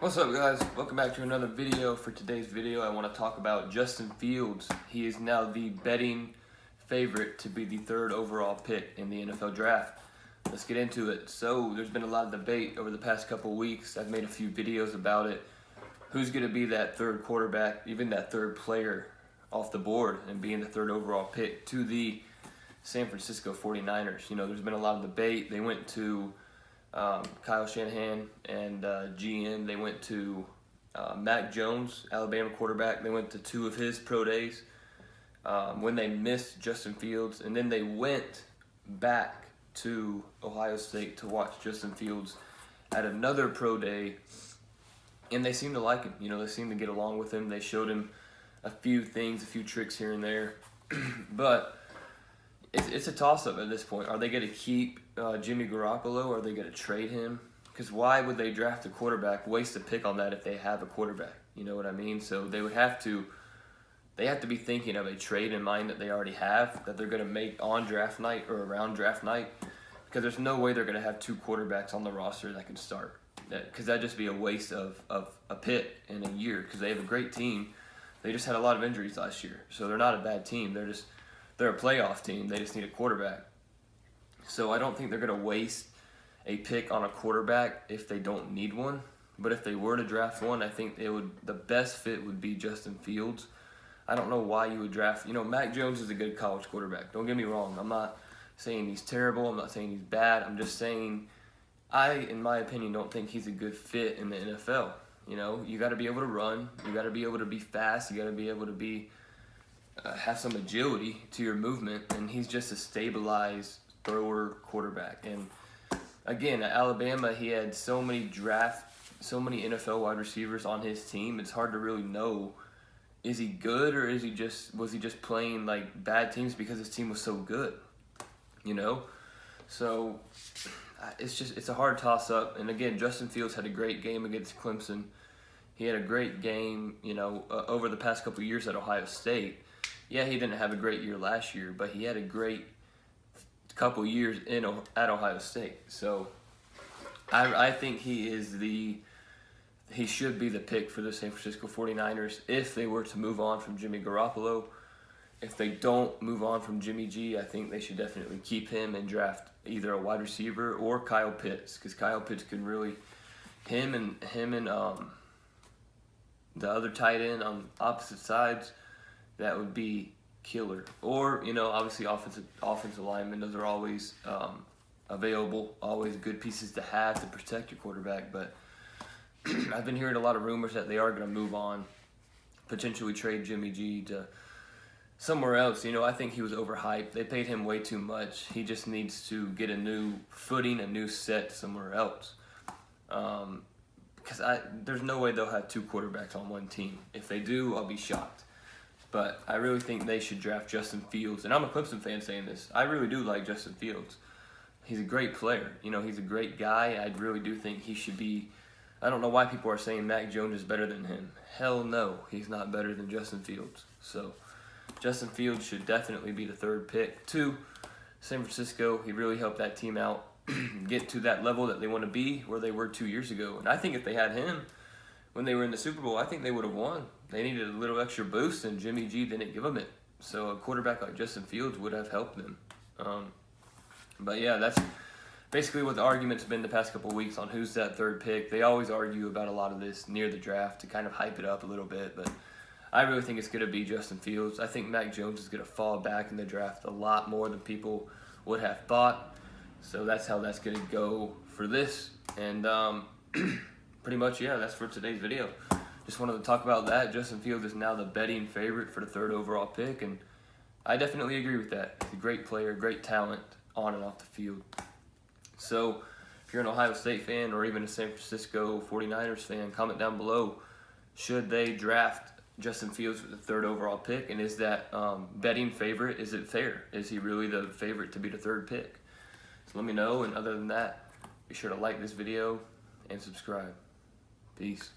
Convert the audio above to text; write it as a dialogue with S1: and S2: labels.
S1: What's up, guys? Welcome back to another video. For today's video, I want to talk about Justin Fields. He is now the betting favorite to be the third overall pick in the NFL draft. Let's get into it. So there's been a lot of debate over the past couple weeks. I've made a few videos about it. Who's going to be that third quarterback, even that third player off the board and being the third overall pick to the San Francisco 49ers? You know, there's been a lot of debate. They went to Kyle Shanahan and GM. They went to Mac Jones, Alabama quarterback. They went to two of his pro days when they missed Justin Fields, and then they went back to Ohio State to watch Justin Fields at another pro day, and they seem to like him. You know, they seem to get along with him. They showed him a few things, a few tricks here and there, but it's a toss-up at this point. Are they going to keep Jimmy Garoppolo, or are they going to trade him? Because why would they draft a quarterback, waste a pick on that if they have a quarterback? You know what I mean? So they have to be thinking of a trade in mind that they already have, that they're going to make on draft night or around draft night, because there's no way they're going to have two quarterbacks on the roster that can start. Because that'd just be a waste of a pick in a year, because they have a great team. They just had a lot of injuries last year, so they're not a bad team. They're a playoff team. They just need a quarterback. So I don't think they're going to waste a pick on a quarterback if they don't need one. But if they were to draft one, I think the best fit would be Justin Fields. I don't know why you would draft. You know, Mac Jones is a good college quarterback. Don't get me wrong. I'm not saying he's terrible. I'm not saying he's bad. I'm just saying in my opinion, don't think he's a good fit in the NFL. You know, you got to be able to run. You got to be able to be fast. You got to be able to be have some agility to your movement, and he's just a stabilized thrower quarterback. And again, at Alabama, he had so many NFL wide receivers on his team. It's hard to really know, is he good, or was he just playing like bad teams because his team was so good, you know? So it's a hard toss up. And again, Justin Fields had a great game against Clemson. He had a great game, you know, over the past couple of years at Ohio State. Yeah, he didn't have a great year last year, but he had a great couple years at Ohio State. So I think he should be the pick for the San Francisco 49ers if they were to move on from Jimmy Garoppolo. If they don't move on from Jimmy G, I think they should definitely keep him and draft either a wide receiver or Kyle Pitts, because Kyle Pitts can really, him and the other tight end on opposite sides, that would be killer. Or, you know, obviously offensive linemen, those are always available, always good pieces to have to protect your quarterback. But I've been hearing a lot of rumors that they are going to move on, potentially trade Jimmy G to somewhere else. You know, I think he was overhyped. They paid him way too much. He just needs to get a new footing, a new set somewhere else. Because there's no way they'll have two quarterbacks on one team. If they do, I'll be shocked. But I really think they should draft Justin Fields. And I'm a Clemson fan saying this. I really do like Justin Fields. He's a great player. You know, he's a great guy. I really do think he should be. I don't know why people are saying Mac Jones is better than him. Hell no, he's not better than Justin Fields. So Justin Fields should definitely be the third pick to San Francisco. He really helped that team out get to that level that they want to be, where they were 2 years ago. And I think if they had him when they were in the Super Bowl, I think they would have won. They needed a little extra boost, and Jimmy G didn't give them it. So a quarterback like Justin Fields would have helped them. But yeah, that's basically what the argument's been the past couple of weeks on who's that third pick. They always argue about a lot of this near the draft to kind of hype it up a little bit, but I really think it's going to be Justin Fields. I think Mac Jones is going to fall back in the draft a lot more than people would have thought. So that's how that's going to go for this. And pretty much, yeah, that's for today's video. Just wanted to talk about that. Justin Fields is now the betting favorite for the third overall pick, and I definitely agree with that. He's a great player, great talent on and off the field. So if you're an Ohio State fan or even a San Francisco 49ers fan, comment down below. Should they draft Justin Fields with the third overall pick? And is that betting favorite, is it fair? Is he really the favorite to be the third pick? So let me know. And other than that, be sure to like this video and subscribe. Peace.